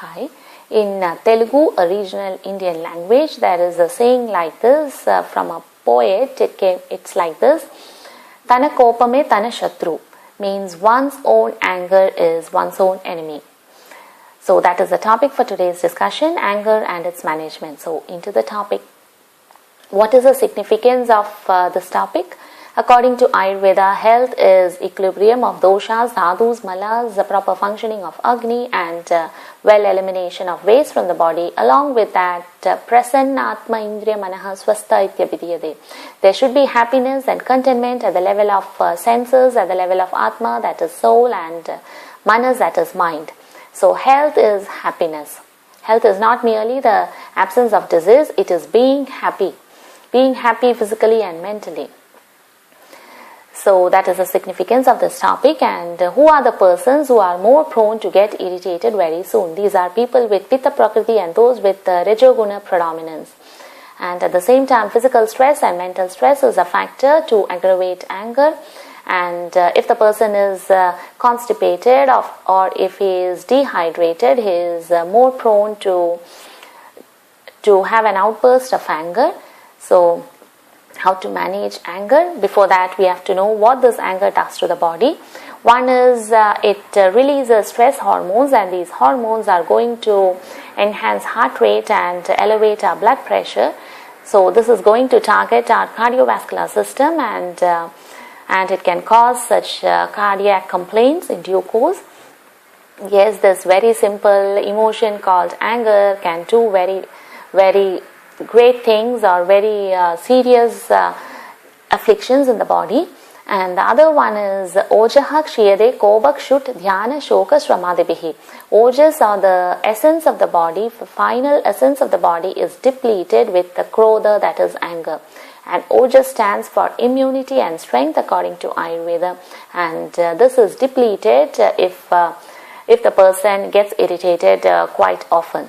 Hi. In Telugu, a regional Indian language, there is a saying like this from a poet. It's like this: Tana kopame tana shatru, means one's own anger is one's own enemy. So that is the topic for today's discussion, anger and its management. So into the topic. What is the significance of this topic? According to Ayurveda, health is equilibrium of doshas, dhadus, malas, the proper functioning of Agni, and well elimination of waste from the body. Along with that, prasanna atma indriya manaha swastha itya vidiyade. There should be happiness and contentment at the level of senses, at the level of atma, that is soul, and manas, that is mind. So health is happiness. Health is not merely the absence of disease, it is being happy. Being happy physically and mentally. So that is the significance of this topic. And who are the persons who are more prone to get irritated very soon? These are people with Pitta Prakriti and those with Rajoguna predominance. And at the same time, physical stress and mental stress is a factor to aggravate anger. And if the person is constipated or if he is dehydrated, he is more prone to have an outburst of anger. So how to manage anger? Before that, we have to know what this anger does to the body. One is it releases stress hormones, and these hormones are going to enhance heart rate and elevate our blood pressure. So this is going to target our cardiovascular system, and it can cause such cardiac complaints in due course. Yes, this very simple emotion called anger can do very, very great things or very serious afflictions in the body. And the other one is ojaha kshiyade kobak shut dhyana shoka shramadibihi. Ojas, or the essence of the body, the final essence of the body, is depleted with the krodha, that is anger. And ojas stands for immunity and strength according to Ayurveda, and this is depleted if the person gets irritated quite often.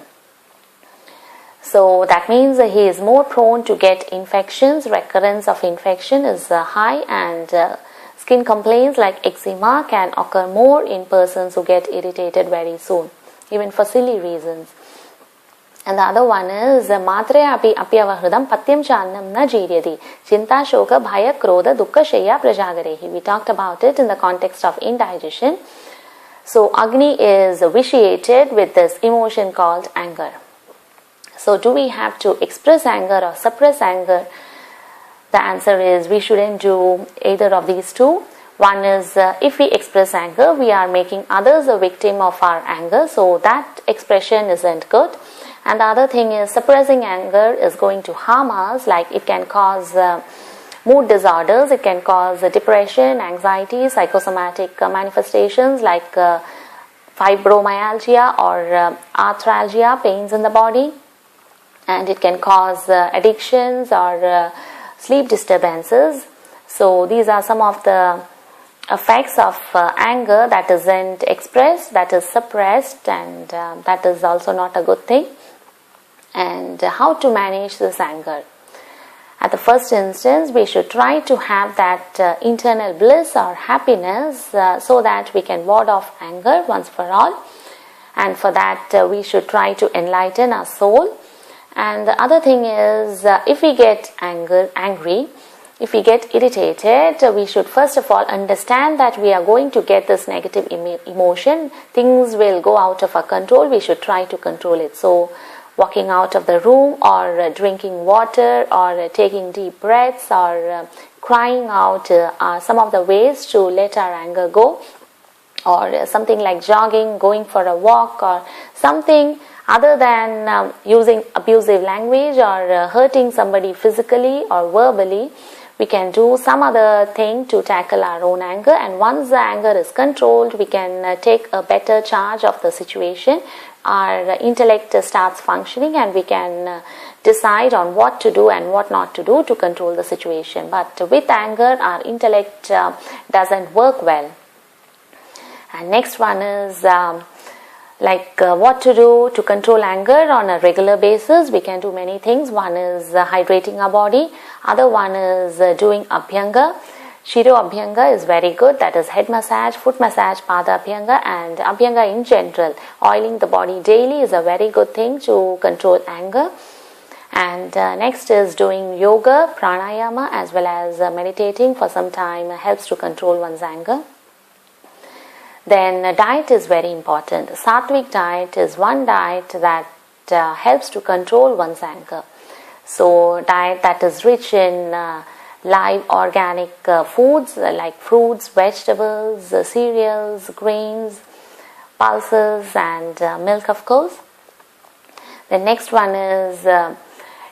So that means he is more prone to get infections. Recurrence of infection is high, and skin complaints like eczema can occur more in persons who get irritated very soon, even for silly reasons. And the other one is matre api apyavahridam patyam channam na jiryadi chinta shoka bhaya krodha dukkha shaya prajagarehi. We talked about it in the context of indigestion. So Agni is vitiated with this emotion called anger. So do we have to express anger or suppress anger? The answer is we shouldn't do either of these two. One is if we express anger, we are making others a victim of our anger. So that expression isn't good. And the other thing is suppressing anger is going to harm us. Like it can cause mood disorders. It can cause depression, anxiety, psychosomatic manifestations like fibromyalgia or arthralgia, pains in the body. And it can cause addictions or sleep disturbances. So these are some of the effects of anger that isn't expressed, that is suppressed, and that is also not a good thing. And how to manage this anger? At the first instance, we should try to have that internal bliss or happiness so that we can ward off anger once for all. And for that, we should try to enlighten our soul. And the other thing is, if we get angry, if we get irritated, we should first of all understand that we are going to get this negative emotion. Things will go out of our control. We should try to control it. So, walking out of the room, or drinking water, or taking deep breaths, or crying out are some of the ways to let our anger go. Or something like jogging, going for a walk, or something other than using abusive language or hurting somebody physically or verbally. We can do some other thing to tackle our own anger, and once the anger is controlled, we can take a better charge of the situation. Our intellect starts functioning, and we can decide on what to do and what not to do to control the situation. But with anger, our intellect doesn't work well. And next one is what to do to control anger on a regular basis. We can do many things. One is hydrating our body. Other one is doing abhyanga. Shiro Abhyanga is very good, that is head massage, foot massage, Pada Abhyanga, and Abhyanga in general. Oiling the body daily is a very good thing to control anger. And next is doing yoga, pranayama, as well as meditating for some time helps to control one's anger. Then diet is very important. The Sattvic diet is one diet that helps to control one's anger. So diet that is rich in live organic foods like fruits, vegetables, cereals, grains, pulses, and milk, of course. The next one is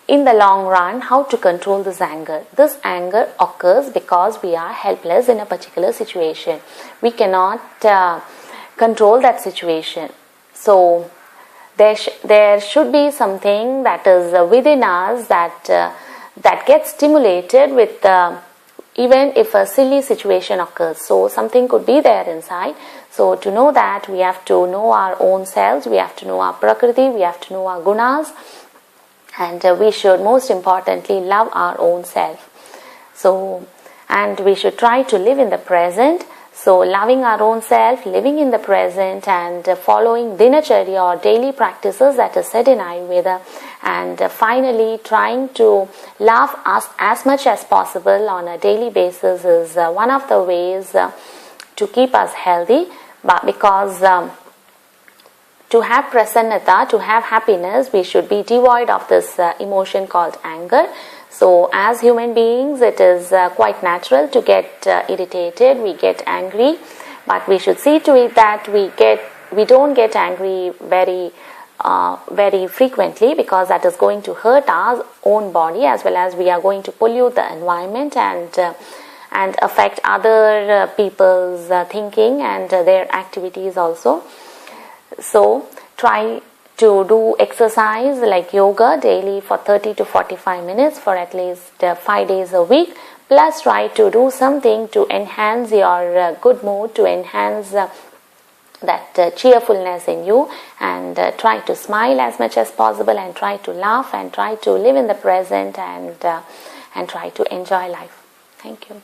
in the long run, how to control this anger. This anger occurs because we are helpless in a particular situation. We cannot control that situation. So there should be something that is within us that gets stimulated with even if a silly situation occurs. So something could be there inside. So to know that, we have to know our own selves, we have to know our prakriti, we have to know our gunas, and we should most importantly love our own self. So, and we should try to live in the present. So loving our own self, living in the present, and following dinacharya or daily practices that is said in Ayurveda, and finally trying to love us as much as possible on a daily basis is one of the ways to keep us healthy. But because to have prasannata, to have happiness, we should be devoid of this emotion called anger. So as human beings, it is quite natural to get irritated, we get angry, but we should see to it that we don't get angry very frequently, because that is going to hurt our own body, as well as we are going to pollute the environment and affect other people's thinking and their activities also. So try to do exercise like yoga daily for 30 to 45 minutes for at least 5 days a week. Plus try to do something to enhance your good mood, to enhance that cheerfulness in you, and try to smile as much as possible, and try to laugh, and try to live in the present, and try to enjoy life. Thank you.